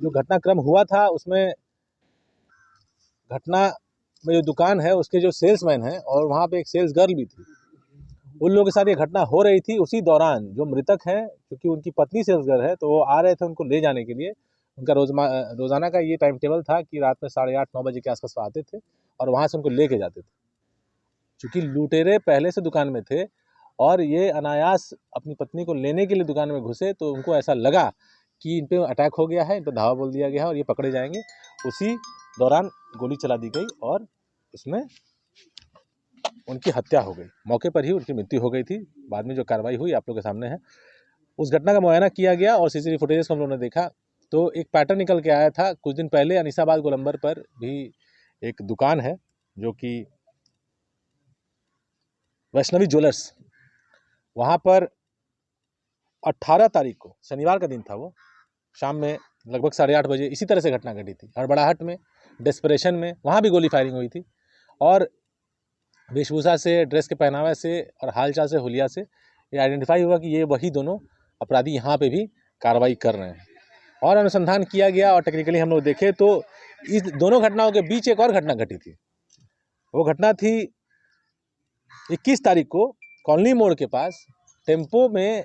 जो घटनाक्रम हुआ था उसमें घटना में जो दुकान है उसके जो सेल्समैन है और वहाँ पे एक सेल्स गर्ल भी थी, उन लोगों के साथ ये घटना हो रही थी। उसी दौरान जो मृतक है, क्योंकि उनकी पत्नी सेल्स गर्ल है, तो वो आ रहे थे उनको ले जाने के लिए। उनका रोज़ाना का ये टाइम टेबल था कि रात में 8:30-9 बजे के आसपास आते थे और वहाँ से उनको लेके जाते थे। चूँकि लुटेरे पहले से दुकान में थे और ये अनायास अपनी पत्नी को लेने के लिए दुकान में घुसे, तो उनको ऐसा लगा कि इन पे अटैक हो गया है, इन पे धावा बोल दिया गया है और ये पकड़े जाएंगे। उसी दौरान गोली चला दी गई और उसमें उनकी हत्या हो गई। मौके पर ही उनकी मृत्यु हो गई थी। बाद में जो कार्रवाई हुई आप लोगों के सामने है। उस घटना का मुआयना किया गया और सीसीटीवी फुटेज को हम लोगों ने देखा तो एक पैटर्न निकल के आया था। कुछ दिन पहले अनीसाबाद गोलंबर पर भी एक दुकान है जो कि वैष्णवी ज्वेलर्स, वहाँ पर 18 तारीख को शनिवार का दिन था, वो शाम में लगभग 8:30 बजे इसी तरह से घटना घटी थी। हड़बड़ाहट में, डेस्परेशन में वहाँ भी गोली फायरिंग हुई थी और वेशभूषा से, ड्रेस के पहनावे से और हालचाल से, हुलिया से ये आइडेंटिफाई हुआ कि ये वही दोनों अपराधी यहाँ पे भी कार्रवाई कर रहे हैं। और अनुसंधान किया गया और टेक्निकली हम लोग देखें तो इस दोनों घटनाओं के बीच एक और घटना घटी थी। वो घटना थी 21 तारीख को कॉलोनी मोड़ के पास टेम्पो में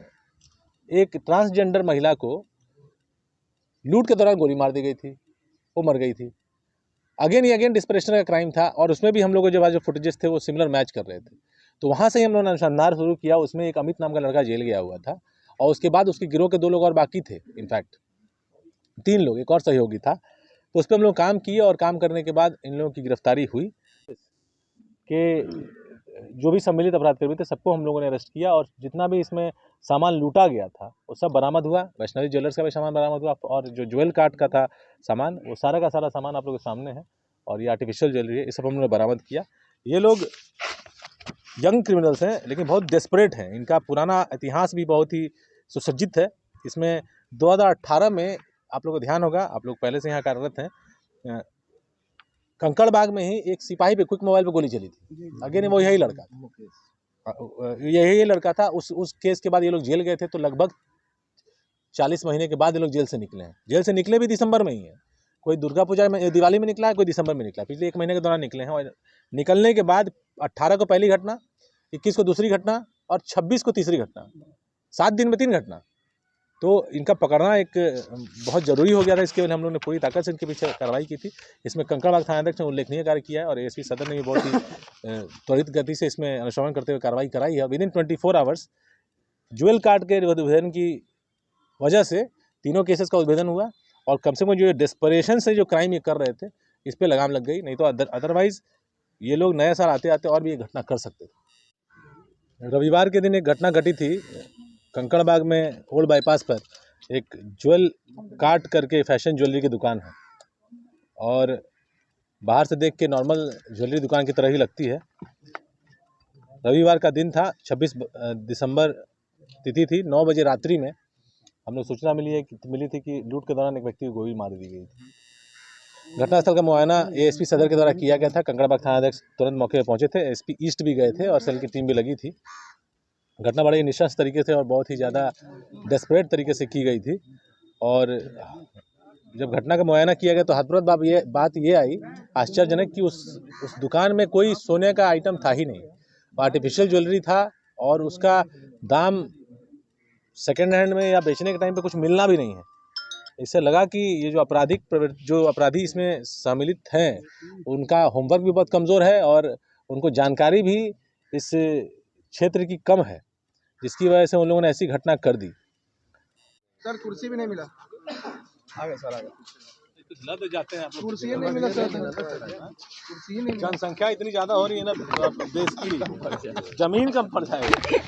एक ट्रांसजेंडर महिला को लूट के दौरान गोली मार दी गई थी, वो मर गई थी। अगेन डिस्परेशन का क्राइम था और उसमें भी हम लोग जो फुटेजेस थे वो सिमिलर मैच कर रहे थे। तो वहाँ से ही हम लोगों ने अनुसंधान शुरू किया। उसमें एक अमित नाम का लड़का जेल गया हुआ था और उसके बाद उसके गिरोह के 2 लोग और बाकी थे, इनफैक्ट 3 लोग, एक और सहयोगी था। तो उस पर हम लोग काम किए और काम करने के बाद इन लोगों की गिरफ्तारी हुई कि जो भी सम्मिलित अपराधकर्मी थे सबको हम लोगों ने अरेस्ट किया और जितना भी इसमें सामान लूटा गया था वो सब बरामद हुआ। वैष्णवी ज्वेलर्स का भी सामान बरामद हुआ और जो ज्वेल कार्ट का था सामान, वो सारा का सारा सामान आप लोगों के सामने है। और ये आर्टिफिशियल ज्वेलरी है, ये सब हमने बरामद किया। ये लोग यंग क्रिमिनल्स हैं लेकिन बहुत डेस्परेट हैं। इनका पुराना इतिहास भी बहुत ही सुसज्जित है। इसमें 2018 में आप लोग को ध्यान होगा, आप लोग पहले से यहाँ कार्यरत हैं, कंकड़बाग में ही एक सिपाही पे क्विक मोबाइल पे गोली चली थी। अगेन वो यही लड़का था, यही लड़का था। उस केस के बाद ये लोग जेल गए थे, तो लगभग 40 महीने के बाद ये लोग जेल से निकले हैं। जेल से निकले भी दिसंबर में ही है। कोई दुर्गा पूजा में, दिवाली में निकला है, कोई दिसंबर में निकला है। पिछले 1 महीने के दौरान निकले हैं और निकलने के बाद 18 को पहली घटना, 21 को दूसरी घटना और 26 को तीसरी घटना, 7 दिन में 3 घटना। तो इनका पकड़ना एक बहुत ज़रूरी हो गया था। इसके लिए हम लोग ने पूरी ताकत से इनके पीछे कार्रवाई की थी। इसमें कंकड़बाग थानाध्यक्ष ने उल्लेखनीय कार्य किया है और एएसपी सदर ने भी बहुत ही त्वरित गति से इसमें अनुश्रवण करते हुए कार्रवाई कराई है। विदिन 24 आवर्स ज्वेल कार्ड के उद्भेदन की वजह से तीनों केसेस का उद्भेदन हुआ और कम से कम जो डेस्परेशन से जो क्राइम ये कर रहे थे इस पर लगाम लग गई। नहीं तो अदरवाइज ये लोग नए साल आते आते और भी ये घटना कर सकते थे। रविवार के दिन एक घटना घटी थी कंकड़बाग में ओल्ड बाईपास पर। एक ज्वेल कार्ट करके फैशन ज्वेलरी की दुकान है और बाहर से देख के नॉर्मल ज्वेलरी दुकान की तरह ही लगती है। रविवार का दिन था, 26 दिसंबर तिथि थी। 9 बजे रात्रि में हम लोग सूचना मिली थी कि लूट के दौरान एक व्यक्ति को गोली मार दी गई थी। घटनास्थल का मुआयना एएसपी सदर के द्वारा किया गया था। कंकड़बाग थानाध्यक्ष तुरंत मौके पर पहुंचे थे। एसपी ईस्ट भी गए थे और सेल की टीम भी लगी थी। घटना बड़े निशंस तरीके से और बहुत ही ज़्यादा डेस्परेट तरीके से की गई थी और जब घटना का मुआयना किया गया तो हतप्रभ बात ये आई आश्चर्यजनक कि उस दुकान में कोई सोने का आइटम था ही नहीं। आर्टिफिशियल ज्वेलरी था और उसका दाम सेकेंड हैंड में या बेचने के टाइम पे कुछ मिलना भी नहीं है। इससे लगा कि ये जो अपराधी इसमें सम्मिलित हैं उनका होमवर्क भी बहुत कमज़ोर है और उनको जानकारी भी इस क्षेत्र की कम है, जिसकी वजह से उन लोगों ने ऐसी घटना कर दी। सर कुर्सी भी नहीं मिला, आगे सर आगे तो जाते हैं आप लोग, कुर्सी नहीं मिला सर, कुर्सी नहीं मिला। जनसंख्या इतनी ज़्यादा हो रही है ना देश की, जमीन कम पड़ जाएगी।